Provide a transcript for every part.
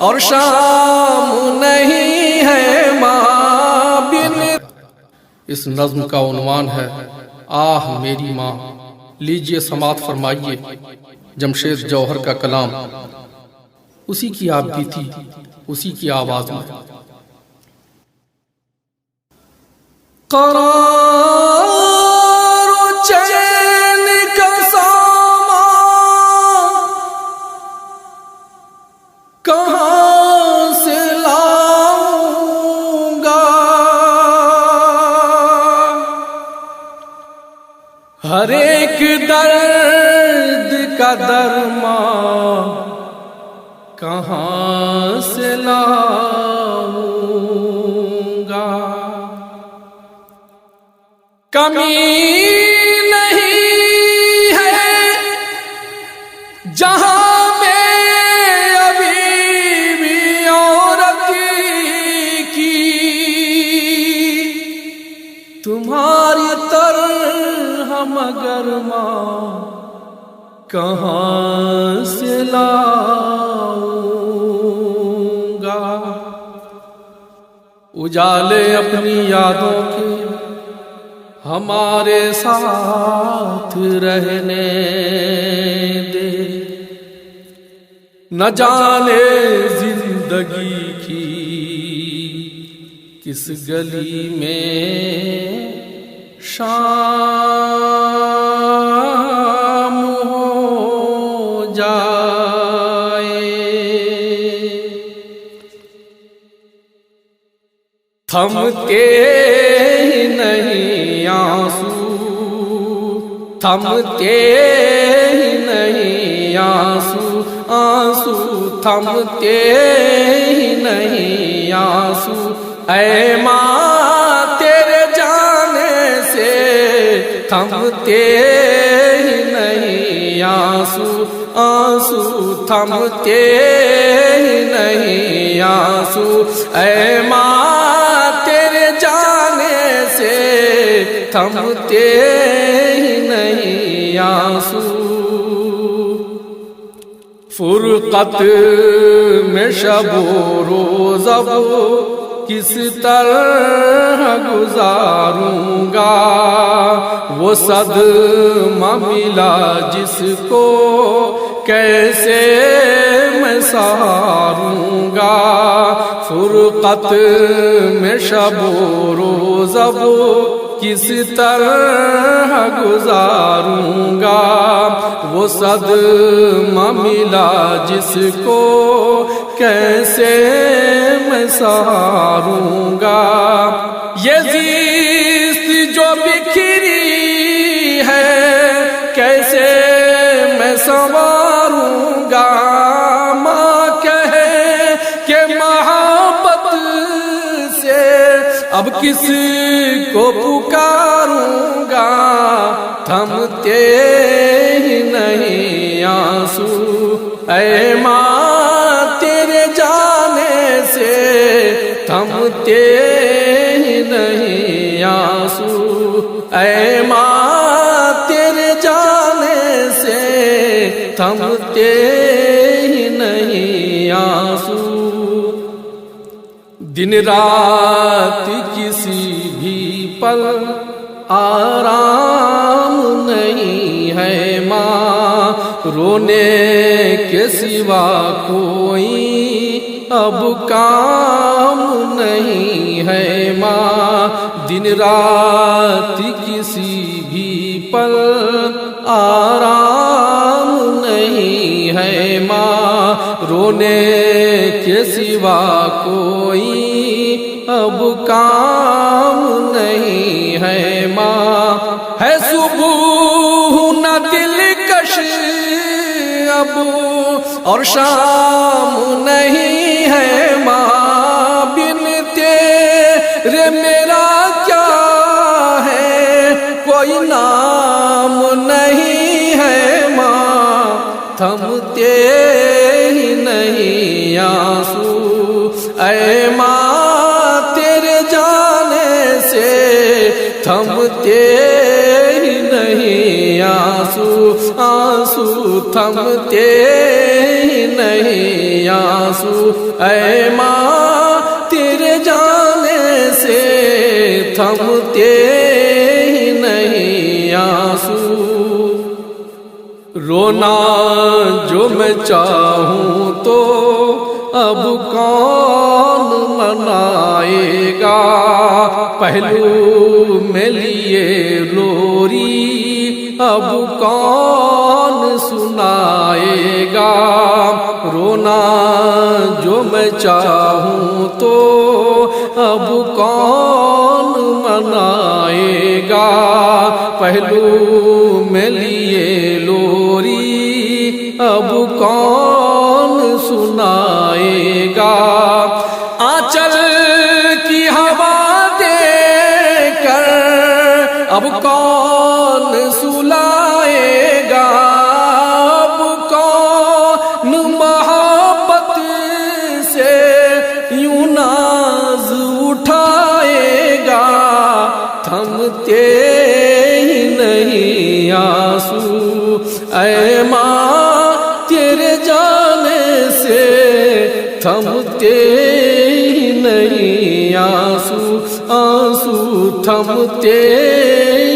اور شام نہیں ہے ماں بن۔ اس نظم کا عنوان ہے آہ میری ماں۔ لیجئے سماعت فرمائیے جمشید جوہر کا کلام، اسی کی آپ بھی تھی، اسی کی آواز میں۔ قرار و چین کا سامان کہاں سے لاؤں گا، ہر ایک درد کا درمان کہاں سے لاؤں گا۔ کمی نہیں ہے جہاں میں ابھی بھی عورت کی، تمہاری طرح مگر ماں کہاں سے لاؤں گا۔ اجالے اپنی یادوں کے ہمارے ساتھ رہنے دے، نہ جانے زندگی کی کس گلی میں شام ہو جائے۔ تھمتے ہی نہیں آنسو، تھمتے ہی نہیں آنسو، آنسو تھمتے ہی نہیں آنسو، اے ماں تیرے جانے سے تھمتے ہی نہیں آنسو، آنسو تھمتے ہی نہیں آنسو، اے ماں تیرے جانے سے تھمتے ہی نہیں آنسو۔ فرقت میں شب و روز اب کس طرح گزاروں گا، وہ صدمہ ملا جس کو کیسے میں سہاروں گا۔ فرقت میں شب و روز اب کس طرح گزاروں گا، وہ صدمہ ملا جس کو کیسے میں سہاروں گا۔ یہ زیست جو بکھری ہے کیسے میں سنواروں گا، ماں کہے کہ محبت سے اب کس کو پکاروں گا، تھمتے ہی نہیں آنسو، اے ماں تیرے جانے سے تھمتے ہی نہیں آنسو، اے ماں تیرے جانے سے تھمتے ہی نہیں آنسو۔ دن رات کسی بھی پل آرام نہیں ہے ماں، رونے کے سوا کوئی اب کام نہیں ہے ماں۔ دن رات کسی بھی پل آرام نہیں ہے ماں، رونے کے سوا کوئی اب کام نہیں ہے ماں۔ ہے صبح نہ دلکش اب اور شام نہیں ہے ماں، بن تیرے میرا کیا ہے کوئی نام نہیں ہے ماں، تھمتے ہی نہیں آنسو، اے ماں تیرے جانے سے تھمتے ہی نہیں آنسو، آنسو تھمتے ہی ہی نہیں آنسو، اے ماں تیرے جانے سے تھمتے ہی نہیں آنسو۔ رونا جو میں چاہوں تو اب کون منائے گا، پہلو میں لیے لوری اب کون سنائے گا۔ رونا جو میں چاہوں تو اب کون منائے گا، پہلو میں لیے لوری اب کون سنائے گا۔ آنچل کی ہوا دے کر اب کون سلائے گا، اب کون محبت سے یوں ناز اٹھائے گا، تھمتے ہی نہیں آنسو، اے ماں تیرے جانے سے تھمتے ہی نہیں آنسو، آنسو تھمتے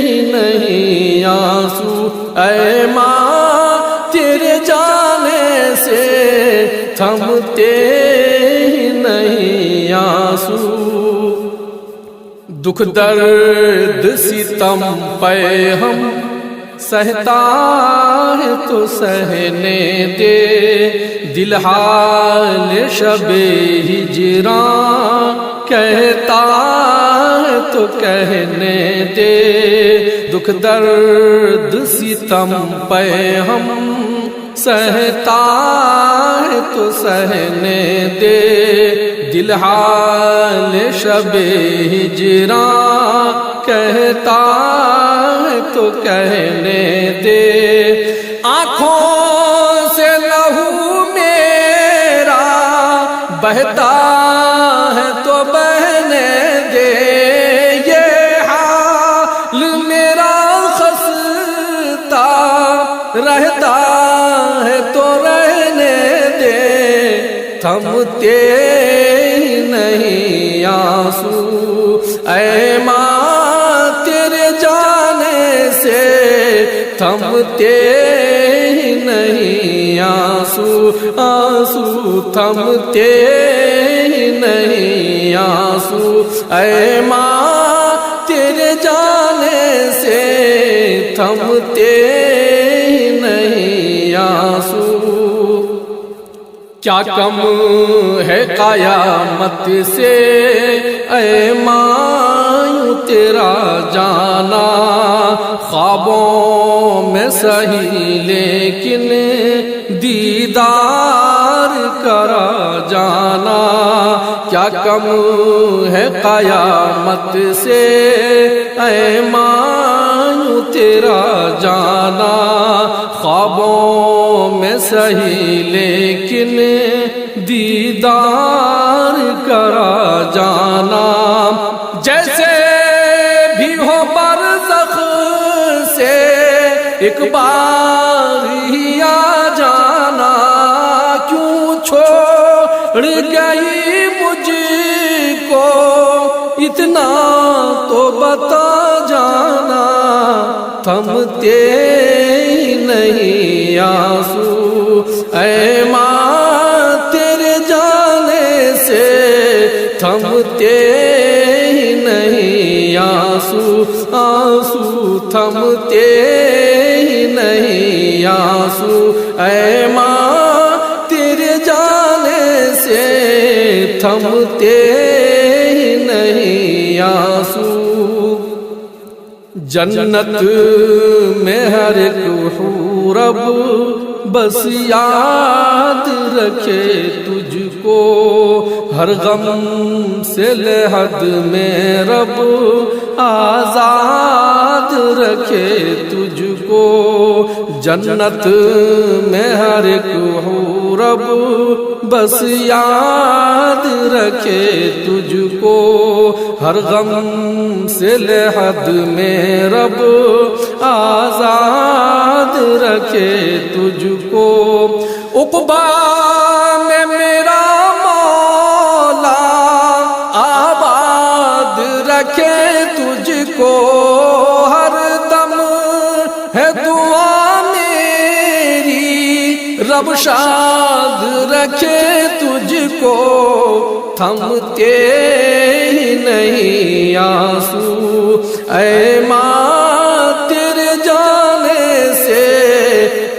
ہی نہیں آنسو، اے ماں تیرے جانے سے تھمتے ہی نہیں آنسو۔ دکھ درد ستم پہ ہم سہتا ہے تو سہنے دے، دل حال شب ہجراں کہتا ہے تو کہنے دے۔ دکھ درد ستم پہ ہم سہتا ہے تو سہنے دے، دل حال شب ہجراں کہتا ہے تو کہنے دے۔ آنکھوں سے لہو میرا بہتا ہے تو بہنے دے، یہ حال میرا خستہ رہتا ہے تو رہنے دے، تھمتے ہی نہیں آنسو، اے ماں تیرے جانے سے تھمتے ہی نہیں آنسو، آنسو تھمتے ہی نہیں آنسو، اے ماں تیرے جانے سے تھمتے ہی نہیں آنسو۔ کیا کم ہے قیامت سے اے ماں یوں تیرا جانا، خوابوں میں سہی لیکن دیدار کرا جانا۔ کیا کم ہے قیامت سے اے ماں یوں تیرا جانا، خوابوں میں سہی لیکن دیدار کرا جانا۔ جیسے بھی ہو برزخ سے ایک بار ہی آ جانا، کیوں چھوڑ گئی مجھ کو اتنا تو بتا جانا، تھمتے ہی نہیں آنسو، اے ماں تیرے جانے سے تھمتے ہی نہیں آنسو، آنسو تھمتے ہی نہیں آنسو، اے ماں تیرے جانے سے تھمتے ہی نہیں آنسو۔ جنت میں ہر ایک حور اب بس یاد رکھے تجھ کو، ہر غم سے لحد میں رب آزاد رکھے تجھ کو۔ جنت میں ہر ایک حور اب بس یاد رکھے تجھ کو، ہر غم سے لحد میں رب آزاد رکھے تجھ کو، عقبا میں میرا مولا آباد رکھے تجھ کو، ہر دم ہے دعا میری رب شاد رکھے تجھ کو، تھمتے ہی نہیں آنسو اے ماں تیرے جانے سے،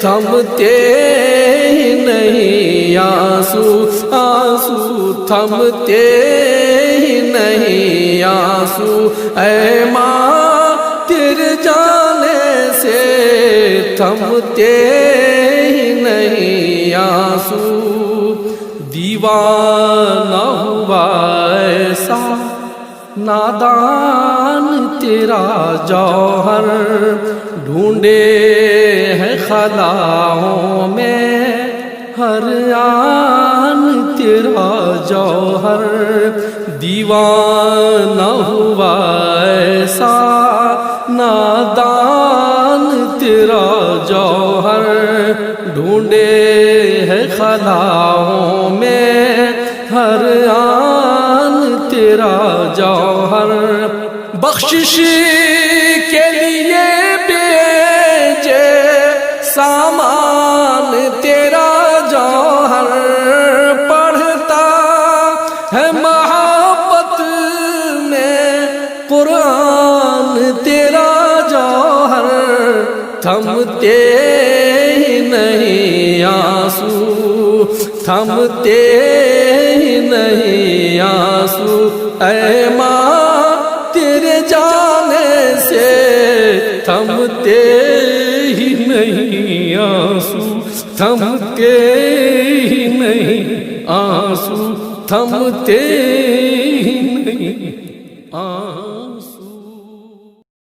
تھمتے ہی نہیں آنسو، آنسو تھمتے ہی نہیں آنسو اے ماں تیرے جانے سے، تھمتے ہی نہیں آنسو۔ دیوانہ ہوا ایسا نادان تیرا جوہر، ڈھونڈے ہے خلاؤں میں ہر آن تیرا جوہر، دیوانہ ہوا ایسا نادان تیرا جوہر، ڈھونڈے ہے خلاؤں میں ہر آن تیرا جوہر، بخشش کے لیے بھیجے سامان تیرا جوہر، پڑھتا ہے محبت میں قرآن تیرا جوہر، تھمتے ہی نہیں آنسو، تھمتے ہی نہیں آنسو اے ماں تیرے جانے سے، تھمتے ہی نہیں آنسو، تھمتے ہی نہیں آنسو، تھمتے ہی نہیں آنسو۔